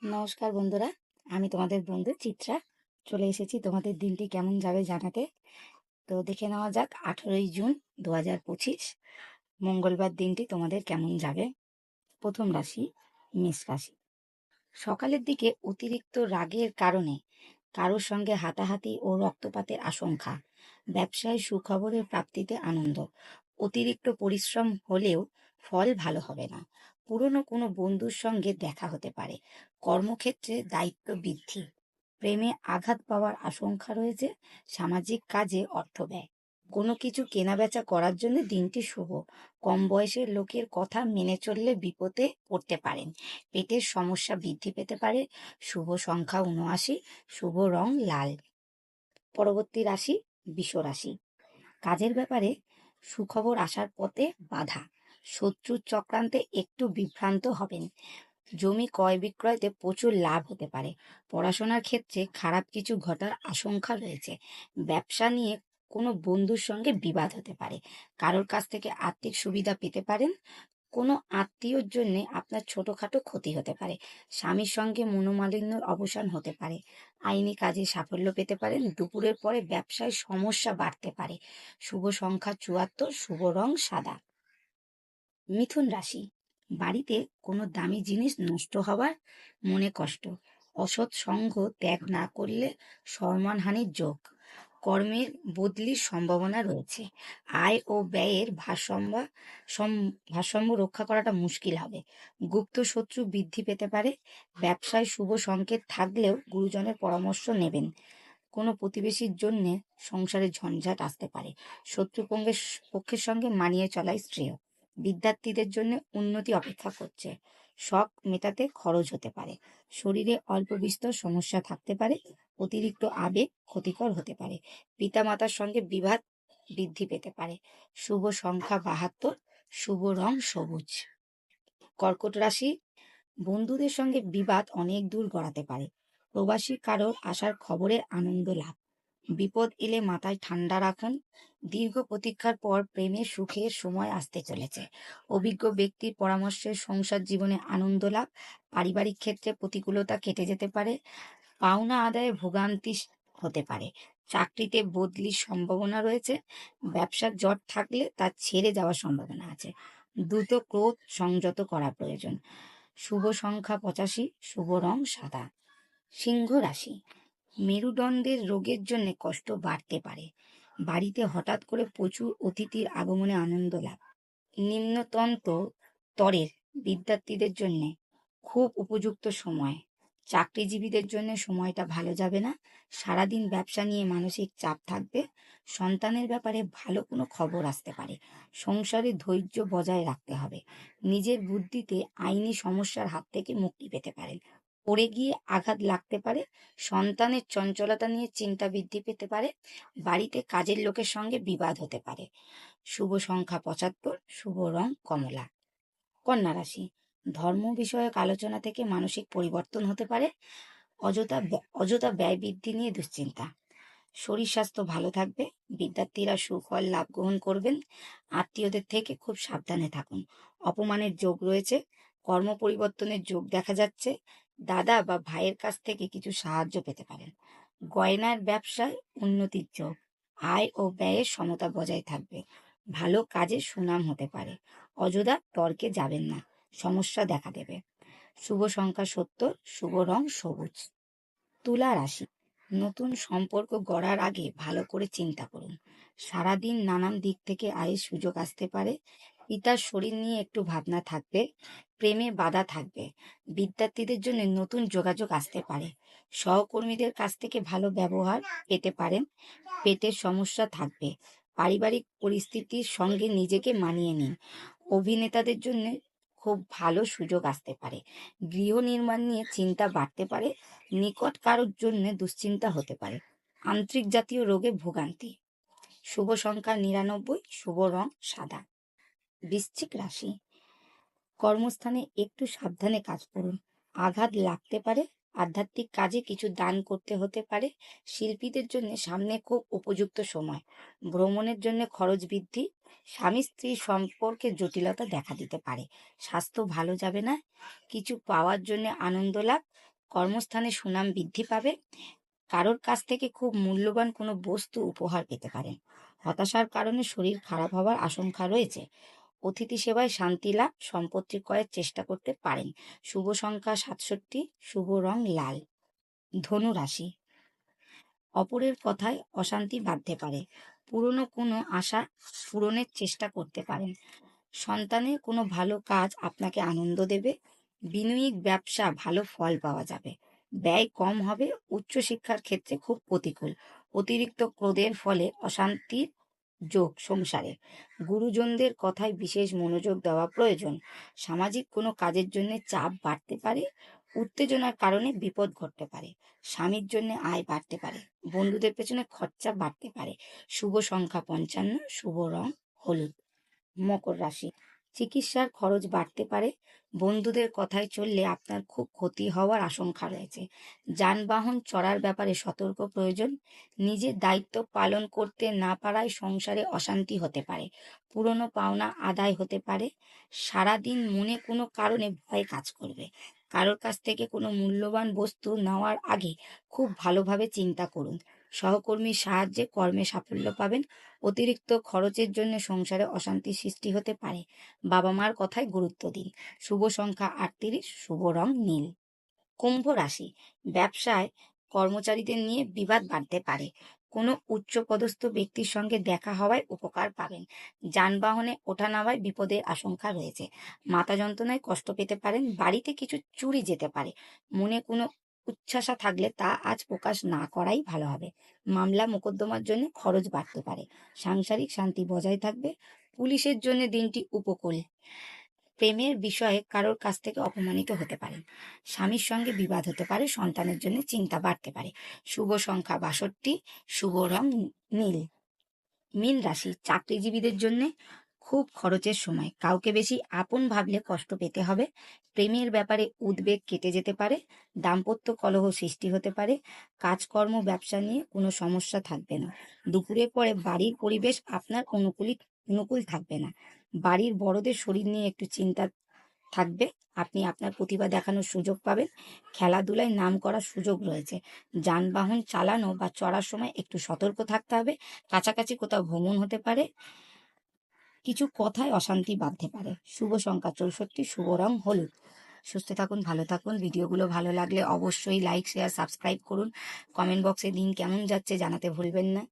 নমস্কার বন্ধুরা, আমি তোমাদের বন্ধু চিত্রা। চলে এসেছি তোমাদের দিনটি কেমন যাবে জানাতে। তো দেখে নেওয়া যাক 18ই জুন 2025 মঙ্গলবার দিনটি তোমাদের কেমন যাবে। প্রথম রাশি মেষ রাশি। সকালের দিকে অতিরিক্ত রাগের কারণে কারোর সঙ্গে হাতাহাতি ও রক্তপাতের আশঙ্কা। ব্যবসায় সুখবরের প্রাপ্তিতে আনন্দ। অতিরিক্ত পরিশ্রম হলেও ফল ভালো হবে না। পুরনো কোনো বন্ধুর সঙ্গে দেখা হতে পারে। কর্মক্ষেত্রে দায়িত্ব বৃদ্ধি। প্রেমে আঘাত পাওয়ার আশঙ্কা রয়েছে। সামাজিক কাজে অর্থ ব্যয়। কোনো কিছু কেনাবেচা করার জন্য দিনটি শুভ। কম বয়সের লোকের কথা মেনে চললে বিপদে পড়তে পারেন। পেটের সমস্যা বৃদ্ধি পেতে পারে। শুভ সংখ্যা ৭৯। শুভ রং লাল। পরবর্তী রাশি বৃষ রাশি। কাজের ব্যাপারে সুখবর আসার পথে বাধা। শত্রুর চক্রান্তে একটু বিভ্রান্ত হবেন। জমি ক্রয় বিক্রয়তে প্রচুর লাভ হতে পারে। পড়াশোনার ক্ষেত্রে খারাপ কিছু ঘটার আশঙ্কা রয়েছে। ব্যবসা নিয়ে কোনো বন্ধুর সঙ্গে বিবাদ হতে পারে। কারোর কাছ থেকে আর্থিক সুবিধা পেতে পারেন। কোনো আত্মীয়র জন্য আপনার ছোটখাটো ক্ষতি হতে পারে। স্বামীর সঙ্গে মনোমালিন্যর অবসান হতে পারে। আইনি কাজে সাফল্য পেতে পারেন। দুপুরের পরে ব্যবসায় সমস্যা বাড়তে পারে। শুভ সংখ্যা ৭৪। শুভ রং সাদা। মিথুন রাশি। বাড়িতে কোনো দামি জিনিস নষ্ট হওয়ার মনে কষ্ট। অসৎ সঙ্গ ত্যাগ না করলে সম্মানহানির যোগ। কর্মের বদলির সম্ভাবনা রয়েছে। আয় ও ব্যয়ের ভারসাম্য রক্ষা করাটা মুশকিল হবে। গুপ্ত শত্রু বৃদ্ধি পেতে পারে। ব্যবসায় শুভ সংকেত থাকলেও গুরুজনের পরামর্শ নেবেন। কোনো প্রতিবেশীর জন্য সংসারে ঝঞ্ঝাট আসতে পারে। পক্ষের সঙ্গে মানিয়ে চলাই শ্রেয়। বিদ্যার্থীদের জন্য উন্নতি অপেক্ষা করছে। শখ মেটাতে খরচ হতে পারে। শরীরে অল্প বিস্তর সমস্যা থাকতে পারে। অতিরিক্ত আবেগ ক্ষতিকর হতে পারে। পিতামাতার সঙ্গে বিবাদ বৃদ্ধি পেতে পারে। শুভ সংখ্যা ৭২। শুভ রং সবুজ। কর্কট রাশি। বন্ধুদের সঙ্গে বিবাদ অনেক দূর গড়াতে পারে। প্রবাসী কারোর আসার খবরের আনন্দ লাভ। বিপদ এলে মাথায় ঠান্ডা রাখুন। দীর্ঘ প্রতীক্ষার পর প্রেমের সুখের সময় আসতে চলেছে। অভিজ্ঞ ব্যক্তির পরামর্শে সংসার জীবনে আনন্দ লাভ। পারিবারিক ক্ষেত্রে প্রতিকূলতা কেটে যেতে পারে। পাওনা আদায়ে ভোগান্তি হতে পারে। চাকরিতে বদলির সম্ভাবনা রয়েছে। ব্যবসার জট থাকলে তা ছেড়ে যাওয়ার সম্ভাবনা আছে। দ্রুত ক্রোধ সংযত করা প্রয়োজন। শুভ সংখ্যা ৮৫। শুভ রং সাদা। সিংহ রাশি। মেরুদণ্ডের রোগের জন্য কষ্ট বাড়তে পারে। বাড়িতে হঠাৎ করে প্রচুর অতিথির আগমনে আনন্দ লাভ। নিম্নতন্ত্র স্তরের বিদ্যার্থীদের জন্য খুব উপযুক্ত সময়। চাকরিজীবীদের জন্য সময়টা ভালো যাবে না। সারাদিন ব্যবসা নিয়ে মানসিক চাপ থাকবে। সন্তানের ব্যাপারে ভালো কোনো খবর আসতে পারে। সংসারে ধৈর্য বজায় রাখতে হবে। নিজের বুদ্ধিতে আইনি সমস্যার হাত থেকে মুক্তি পেতে পারেন। পড়ে গিয়ে আঘাত লাগতে পারে। সন্তানের চঞ্চলতা নিয়ে চিন্তা বৃদ্ধি পেতে পারে। বাড়িতে কাজের লোকের সঙ্গে বিবাদ হতে পারে। শুভ সংখ্যা ৭৫। শুভ রং কমলা। কন্যা রাশি। ধর্ম বিষয়ক আলোচনা থেকে মানসিক পরিবর্তন হতে পারে। অযথা ব্যয় বৃদ্ধি নিয়ে দুশ্চিন্তা। শরীর স্বাস্থ্য ভালো থাকবে। বিদ্যার্থীরা সুফল লাভ গ্রহণ করবেন। আত্মীয়দের থেকে খুব সাবধানে থাকুন। অপমানের যোগ রয়েছে। কর্ম পরিবর্তনের যোগ দেখা যাচ্ছে। দাদা বা ভাইয়ের কাছ থেকে কিছু সাহায্য পেতে পারেন। গয়নার ব্যবসায় উন্নতির যোগ। আয় ও ব্যয়ের সমতা বজায় থাকবে। ভালো কাজে সুনাম হতে পারে। অযথা তর্কে যাবেন না, সমস্যা দেখা দেবে। শুভ সংখ্যা ৭০। শুভ রং সবুজ। তুলা রাশি। নতুন সম্পর্ক গড়ার আগে ভালো করে চিন্তা করুন। সারাদিন নানান দিক থেকে আয়ের সুযোগ আসতে পারে। পিতার শরীর নিয়ে একটু ভাবনা থাকবে। প্রেমে বাধা থাকবে। বিদ্যার্থীদের জন্য নতুন যোগাযোগ আসতে পারে। সহকর্মীদের কাছ থেকে ভালো ব্যবহার পেতে পারেন। পেটের সমস্যা থাকবে। পারিবারিক পরিস্থিতির সঙ্গে নিজেকে মানিয়ে নিন। অভিনেতাদের জন্য খুব ভালো সুযোগ আসতে পারে। গৃহ নির্মাণ নিয়ে চিন্তা বাড়তে পারে। নিকট কারোর জন্য দুশ্চিন্তা হতে পারে। আন্ত্রিক জাতীয় রোগে ভোগান্তি। শুভ সংখ্যা ৯৯। শুভ রং সাদা। বৃশ্চিক রাশি। কর্মস্থানে একটু সাবধানে কাজ করুন। আঘাত লাগতে পারে। আধ্যাত্মিক কাজে কিছু দান করতে হতে পারে। শিল্পীদের জন্য সামনে খুব উপযুক্ত সময়। ভ্রমণের জন্য খরচ বৃদ্ধি। স্বামী স্ত্রীর সম্পর্কে জটিলতা দেখা দিতে পারে। স্বাস্থ্য ভালো যাবে না। কিছু পাওয়ার জন্য আনন্দ লাভ। কর্মস্থানে সুনাম বৃদ্ধি পাবে। কারোর কাছ থেকে খুব মূল্যবান কোনো বস্তু উপহার পেতে পারেন। হতাশার কারণে শরীর খারাপ হওয়ার আশঙ্কা রয়েছে। অতিথি সেবায় শান্তি লাভ, সম্পত্তি ক্রয়ের চেষ্টা করতে পারেন। শুভ সংখ্যা 67, শুভ রং লাল। ধনু রাশি, অপরের কথায় অশান্তি বাধতে পারে। পুরনো কোনো আশা পূরণের চেষ্টা করতে পারেন। সন্তানের কোনো ভালো কাজ আপনাকে আনন্দ দেবে। বিনিয়োগ ব্যবসা ভালো ফল পাওয়া যাবে। ব্যয় কম হবে। উচ্চশিক্ষার ক্ষেত্রে খুব প্রতিকূল। অতিরিক্ত ক্রোধের ফলে অশান্তির যোগ সংসারে। গুরুজনদের কথায় বিশেষ মনোযোগ দেওয়া প্রয়োজন। সামাজিক কোনো কাজের জন্য চাপ বাড়তে পারে। উত্তেজনার কারণে বিপদ ঘটতে পারে। স্বামীর জন্য আয় বাড়তে পারে। বন্ধুদের পেছনে খরচা বাড়তে পারে। শুভ সংখ্যা 55, শুভ রং হলুদ। মকর রাশি, চিকিৎসার খরচ বাড়তে পারে। বন্ধুদের কথায় চললে আপনার খুব ক্ষতি হওয়ার আশঙ্কা রয়েছে। যানবাহন চড়ার ব্যাপারে সতর্ক প্রয়োজন। নিজের দায়িত্ব পালন করতে না পারায় সংসারে অশান্তি হতে পারে। পুরনো পাওনা আদায় হতে পারে। সারাদিন মনে কোনো কারণে ভয় কাজ করবে। কারোর কাছ থেকে কোনো মূল্যবান বস্তু নেওয়ার আগে খুব ভালোভাবে চিন্তা করুন। সহকর্মীর সাহায্যে কর্মে সাফল্য পাবেন। অতিরিক্ত খরচের জন্য সংসারে অশান্তি সৃষ্টি হতে পারে। বাবা মার কথায় গুরুত্ব দিন। শুভ সংখ্যা 38, শুভ রং নীল। কুম্ভ রাশি, ব্যবসায় কর্মচারীদের নিয়ে বিবাদ বাড়তে পারে। কোনো উচ্চপদস্থ ব্যক্তির সঙ্গে দেখা হওয়ায় উপকার পাবেন। যানবাহনে ওঠানামায় বিপদের আশঙ্কা রয়েছে। মাথা যন্ত্রণায় কষ্ট পেতে পারেন। বাড়িতে কিছু চুরি যেতে পারে। মনে কোনো উচ্ছ্বাসা থাকলে তা আজ প্রকাশ না করাই ভালো হবে। মামলা মোকদ্দমার জন্য খরচ বাড়তে পারে। সাংসারিক শান্তি বজায় থাকবে। পুলিশের জন্য দিনটি উপকূল। প্রেমের বিষয়ে কারোর কাছ থেকে অপমানিত হতে পারেন। স্বামীর সঙ্গে বিবাদ হতে পারে। সন্তানের জন্য চিন্তা বাড়তে পারে। শুভ সংখ্যা 62, শুভ রং নীল। মীন রাশি, চাকরিজীবীদের জন্য খুব খরচের সময়। কাউকে বেশি আপন ভাবলে কষ্ট পেতে হবে। প্রেমের ব্যাপারে উদ্বেগ কেটে যেতে পারে। দাম্পত্য কলহ সৃষ্টি হতে পারে। কাজকর্ম ব্যবসা নিয়ে কোনো সমস্যা থাকবে না। দুপুরের পরে বাড়ির পরিবেশ আপনার অনুকূল থাকবে না। বাড়ির বড়দের শরীর নিয়ে একটু চিন্তা থাকবে। আপনি আপনার প্রতিভা দেখানোর সুযোগ পাবেন। খেলাধুলায় নাম করার সুযোগ রয়েছে। যানবাহন চালানো বা চড়ার সময় একটু সতর্ক থাকতে হবে। কাছাকাছি কোথাও ভ্রমণ হতে পারে। কিছু কথায় অশান্তি বাঁধতে পারে। শুভ সংখ্যা 64, শুভ রং হলুদ। সুস্থ থাকুন, ভালো থাকুন। ভিডিওগুলো ভালো লাগলে অবশ্যই লাইক, শেয়ার, সাবস্ক্রাইব করুন। কমেন্ট বক্সে দিন কেমন যাচ্ছে জানাতে ভুলবেন না।